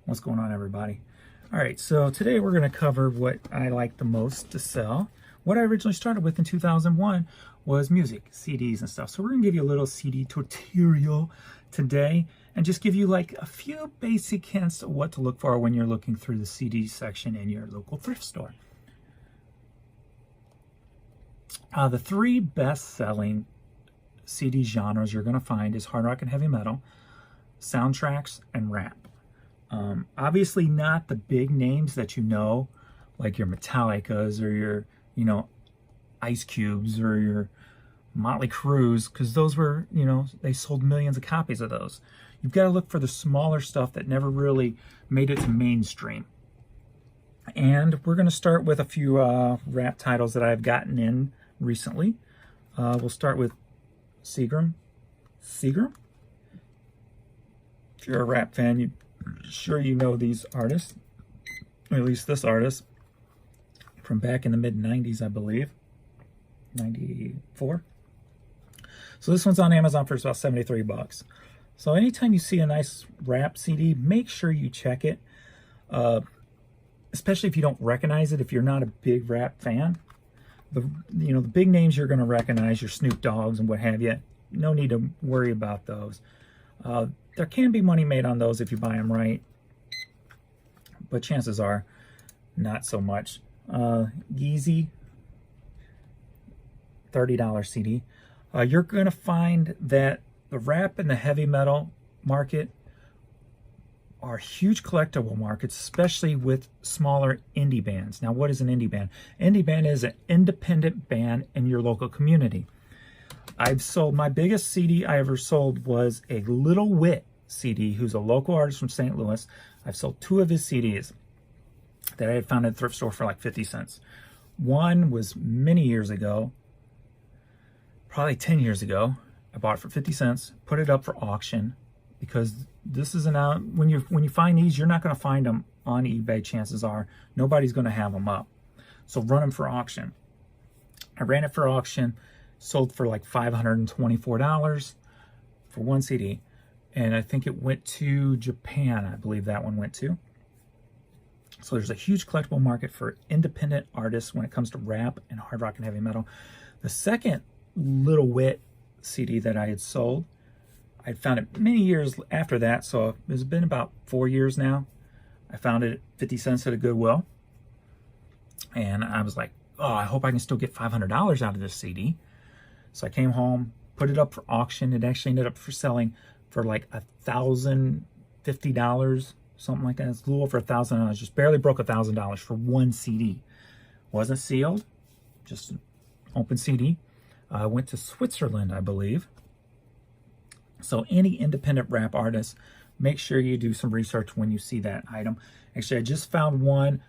What's going on, everybody? All right, so today we're going to cover what I like the most to sell. What I originally started with in 2001 was music, CDs and stuff. So we're going to give you a little CD tutorial today and just give you like a few basic hints of what to look for when you're looking through the CD section in your local thrift store. The three best-selling CD genres you're going to find is hard rock and heavy metal, soundtracks, and rap. Obviously not the big names that you know, like your Metallicas or your, Ice Cubes or your Motley Crues, because those were, they sold millions of copies of those. You've got to look for the smaller stuff that never really made it to mainstream. And we're going to start with a few rap titles that I've gotten in recently. We'll start with Seagram. Seagram? If you're a rap fan, sure you know these artists, or at least this artist, from back in the mid-90s, I believe, 94. So this one's on Amazon for about 73 bucks. So anytime you see a nice rap CD, make sure you check it, especially if you don't recognize it, if you're not a big rap fan. The big names you're going to recognize, your Snoop Dogg's and what have you. No need to worry about those. There can be money made on those if you buy them right, but chances are not so much. Yeezy, $30 CD. You're going to find that the rap and the heavy metal market are huge collectible markets, especially with smaller indie bands. Now, what is an indie band? Indie band is an independent band in your local community. I've sold, my biggest CD I ever sold was a Little Wit CD, who's a local artist from St. Louis. I've sold 2 of his CDs that I had found at a thrift store for like 50 cents. One was many years ago, probably 10 years ago. I bought it for 50 cents, put it up for auction, because this is when you find these, you're not going to find them on eBay. Chances are nobody's going to have them up. So run them for auction. I ran it for auction. Sold for like $524 for one CD. And I think it went to Japan, I believe that one went to. So there's a huge collectible market for independent artists when it comes to rap and hard rock and heavy metal. The second Little Wit CD that I had sold, I found it many years after that, so it's been about 4 years now. I found it at 50 cents at a Goodwill. And I was like, oh, I hope I can still get $500 out of this CD. So I came home, put it up for auction. It actually ended up for selling for like $1,050, something like that. It's a little over $1,000. Just barely broke $1,000 for one CD. Wasn't sealed, just an open CD. Went to Switzerland, I believe. So any independent rap artist, make sure you do some research when you see that item. Actually, I just found one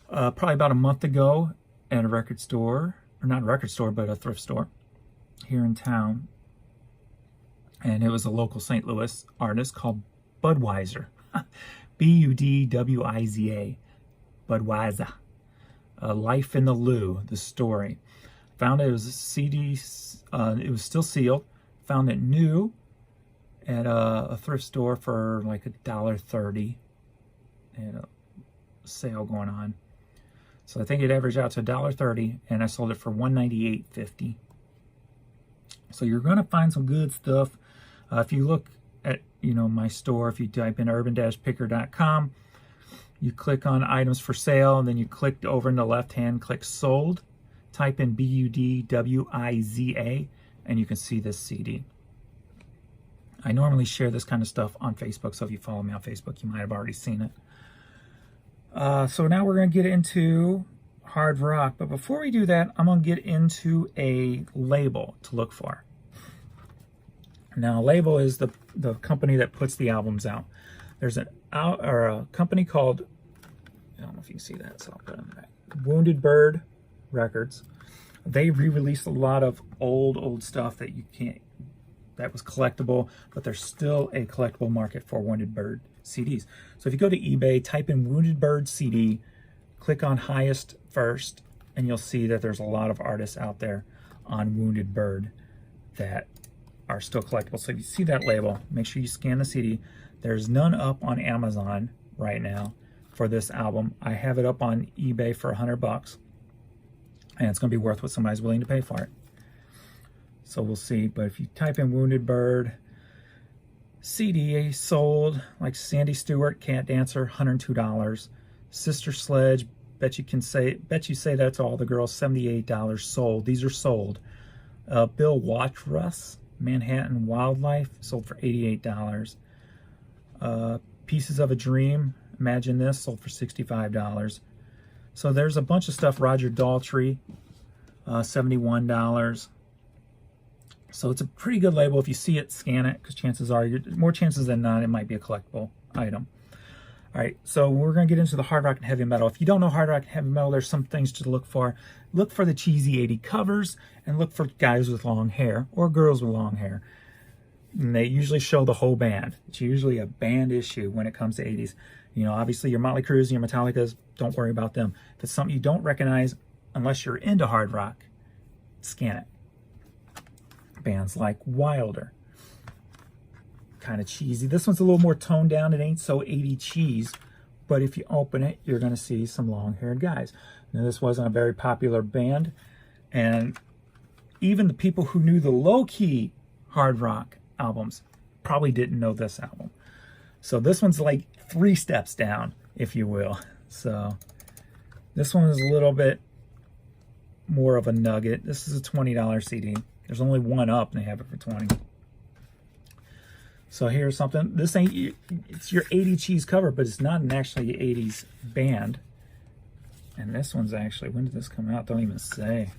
probably about a month ago at a record store, or not a record store, but a thrift store here in town, and it was a local St. Louis artist called Budweiser. Budwiza. Budweiser. Life in the Lou, the story. Found it was a CD, it was still sealed. Found it new at a thrift store for like $1.30. And a sale going on. So I think it averaged out to $1.30, and I sold it for $198.50. So you're going to find some good stuff. If you look at, my store, if you type in urban-picker.com, you click on items for sale, and then you click over in the left hand, click sold, type in Budwiza, and you can see this CD. I normally share this kind of stuff on Facebook, so if you follow me on Facebook, you might have already seen it. So now we're going to get into hard rock, but before we do that, I'm going to get into a label to look for. Now, a label is the company that puts the albums out. There's a company called, I don't know if you can see that, so I'll put it in there, Wounded Bird Records. They re-released a lot of old stuff that that was collectible, but there's still a collectible market for Wounded Bird CDs. So if you go to eBay, type in Wounded Bird CD, click on highest first, and you'll see that there's a lot of artists out there on Wounded Bird that are still collectible. So if you see that label, make sure you scan the CD. There's none up on Amazon right now for this album. I have it up on eBay for $100, and it's going to be worth what somebody's willing to pay for it. So we'll see. But if you type in Wounded Bird, CD sold, like Sandy Stewart, Cat Dancer, $102. Sister Sledge, bet you say that's all the girls, $78 sold. These are sold. Bill Watrous, Manhattan Wildlife, sold for $88. Pieces of a Dream, Imagine This, sold for $65. So there's a bunch of stuff. Roger Daltrey, $71. So it's a pretty good label. If you see it, scan it, because chances are, more chances than not, it might be a collectible item. All right, so we're going to get into the hard rock and heavy metal. If you don't know hard rock and heavy metal, there's some things to look for. Look for the cheesy 80 covers, and look for guys with long hair or girls with long hair. And they usually show the whole band. It's usually a band issue when it comes to 80s. You know, obviously your Motley Crues and your Metallicas, don't worry about them. If it's something you don't recognize, unless you're into hard rock, scan it. Bands like Wilder, kind of cheesy. This one's a little more toned down. It ain't so 80 cheese, but if you open it, you're going to see some long-haired guys. Now, this wasn't a very popular band, and even the people who knew the low-key hard rock albums probably didn't know this album. So this one's like 3 steps down, if you will. So this one is a little bit more of a nugget. This is a $20 CD. There's only one up, and they have it for $20. So here's something. This ain't, it's your 80 cheese cover, but it's not an actually 80s band. And this one's actually, when did this come out? Don't even say.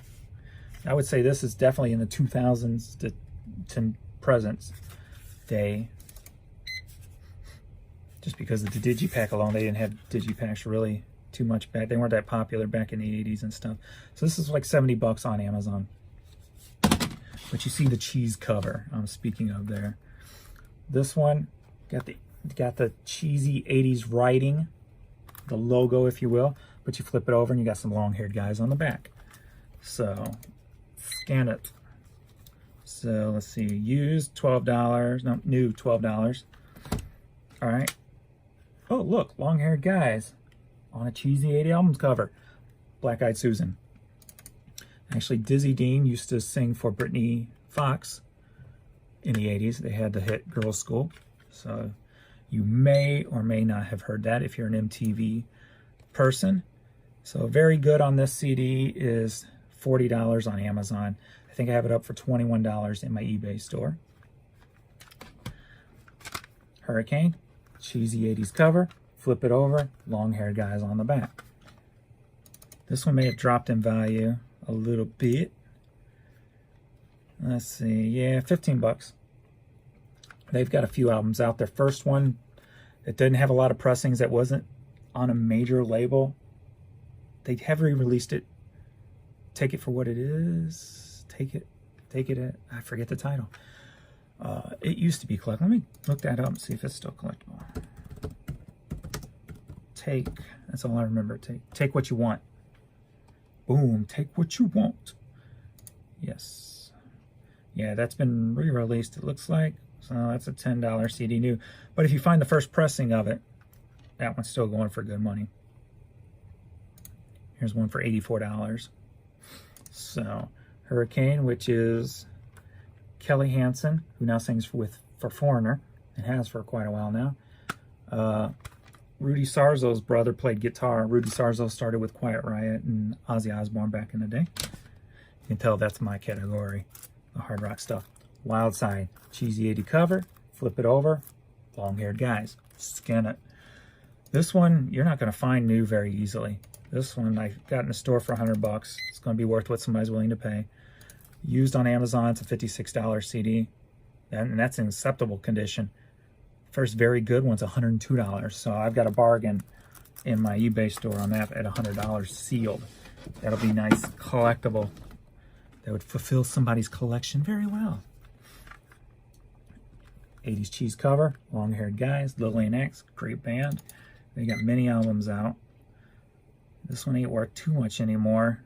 I would say this is definitely in the 2000s to present day. Just because of the digipack alone, they didn't have digipacks really too much back. They weren't that popular back in the 80s and stuff. So this is like $70 on Amazon. But you see the cheese cover I'm speaking of there. This one got the cheesy 80s writing, the logo, if you will. But you flip it over and you got some long-haired guys on the back. So scan it. So let's see, used $12. No, new $12. All right. Oh, look, long-haired guys on a cheesy 80 albums cover. Black Eyed Susan. Actually, Dizzy Dean used to sing for Brittany Fox in the 80s. They had the hit Girls' School. So you may or may not have heard that if you're an MTV person. So very good on this CD is $40 on Amazon. I think I have it up for $21 in my eBay store. Hurricane, cheesy 80s cover. Flip it over, long-haired guys on the back. This one may have dropped in value a little bit. Let's see, yeah, $15. They've got a few albums out. Their first one, it didn't have a lot of pressings. That wasn't on a major label. They have re-released it. Take It For What It Is. Take it. I forget the title. It used to be collectible. Let me look that up and see if it's still collectible. That's all I remember. Take What You Want. Boom, take what you want. Yes. Yeah, that's been re-released, it looks like. So that's a $10 CD new. But if you find the first pressing of it, that one's still going for good money. Here's one for $84. So, Hurricane, which is Kelly Hansen, who now sings for Foreigner, and has for quite a while now. Rudy Sarzo's brother played guitar. Rudy Sarzo started with Quiet Riot and Ozzy Osbourne back in the day. You can tell that's my category, the hard rock stuff. Wild Side, cheesy 80 cover, flip it over, long-haired guys, scan it. This one, you're not going to find new very easily. This one I got in the store for $100. It's going to be worth what somebody's willing to pay. Used on Amazon, it's a $56 CD, and that's in acceptable condition. First very good one's $102, so I've got a bargain in my eBay store on that at $100 sealed. That'll be nice, collectible. That would fulfill somebody's collection very well. 80s cheese cover, long-haired guys, Lil X, great band. They got many albums out. This one ain't worth too much anymore.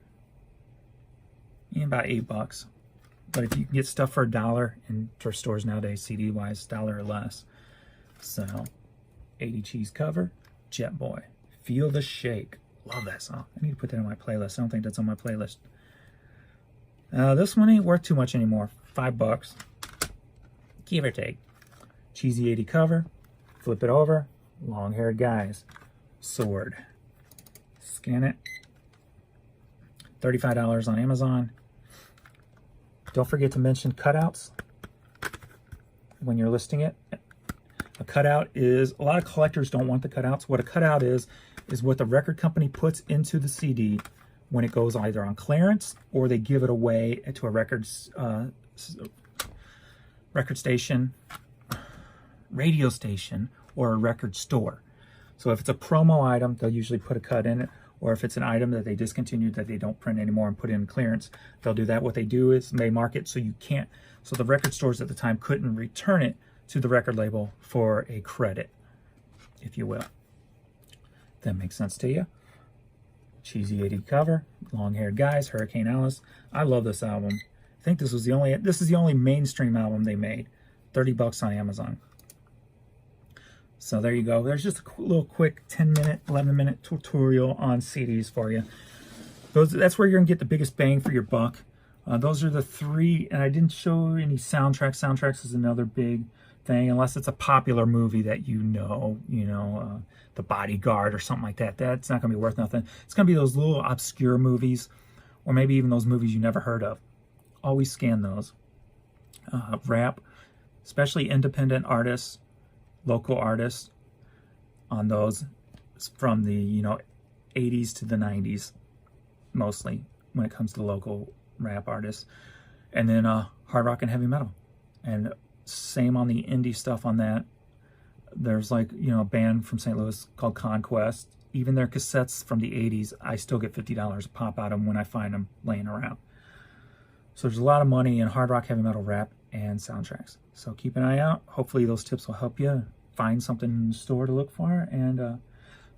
About $8. But if you can get stuff for $1 in thrift stores nowadays, CD-wise, $1 or less. So, 80 cheese cover, Jet Boy. Feel the Shake. Love that song. I need to put that on my playlist. I don't think that's on my playlist. This one ain't worth too much anymore. $5. Give or take. Cheesy 80 cover. Flip it over. Long-haired guys. Sword. Scan it. $35 on Amazon. Don't forget to mention cutouts when you're listing it. A cutout is, a lot of collectors don't want the cutouts. What a cutout is what the record company puts into the CD when it goes either on clearance or they give it away to a record station, radio station, or a record store. So if it's a promo item, they'll usually put a cut in it. Or if it's an item that they discontinued that they don't print anymore and put in clearance, they'll do that. What they do is they mark it so you can't, so the record stores at the time couldn't return it to the record label for a credit, if you will. That makes sense to you. Cheesy 80 cover, long-haired guys, Hurricane Alice. I love this album. I think this is the only mainstream album they made. $30 on Amazon. So there you go. There's just a little quick 10-minute, 11-minute tutorial on CDs for you. That's where you're going to get the biggest bang for your buck. Those are the three, and I didn't show any soundtracks. Soundtracks is another big thing, unless it's a popular movie that you know, The Bodyguard or something like that. That's not going to be worth nothing. It's going to be those little obscure movies, or maybe even those movies you never heard of. Always scan those. Rap, especially independent artists, local artists on those from the 80s to the 90s, mostly when it comes to local rap artists, and then hard rock and heavy metal, and same on the indie stuff on that. There's like a band from St. Louis called Conquest. Even their cassettes from the 80s, I still get $50 a pop out of them when I find them laying around. So there's a lot of money in hard rock, heavy metal, rap, and soundtracks. So keep an eye out. Hopefully those tips will help you find something in the store to look for. And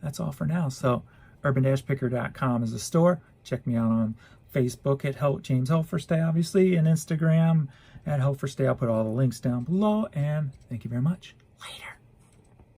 that's all for now. So urban-picker.com is the store. Check me out on Facebook at James Helferstay, obviously, and Instagram at Helferstay. I'll put all the links down below. And thank you very much. Later.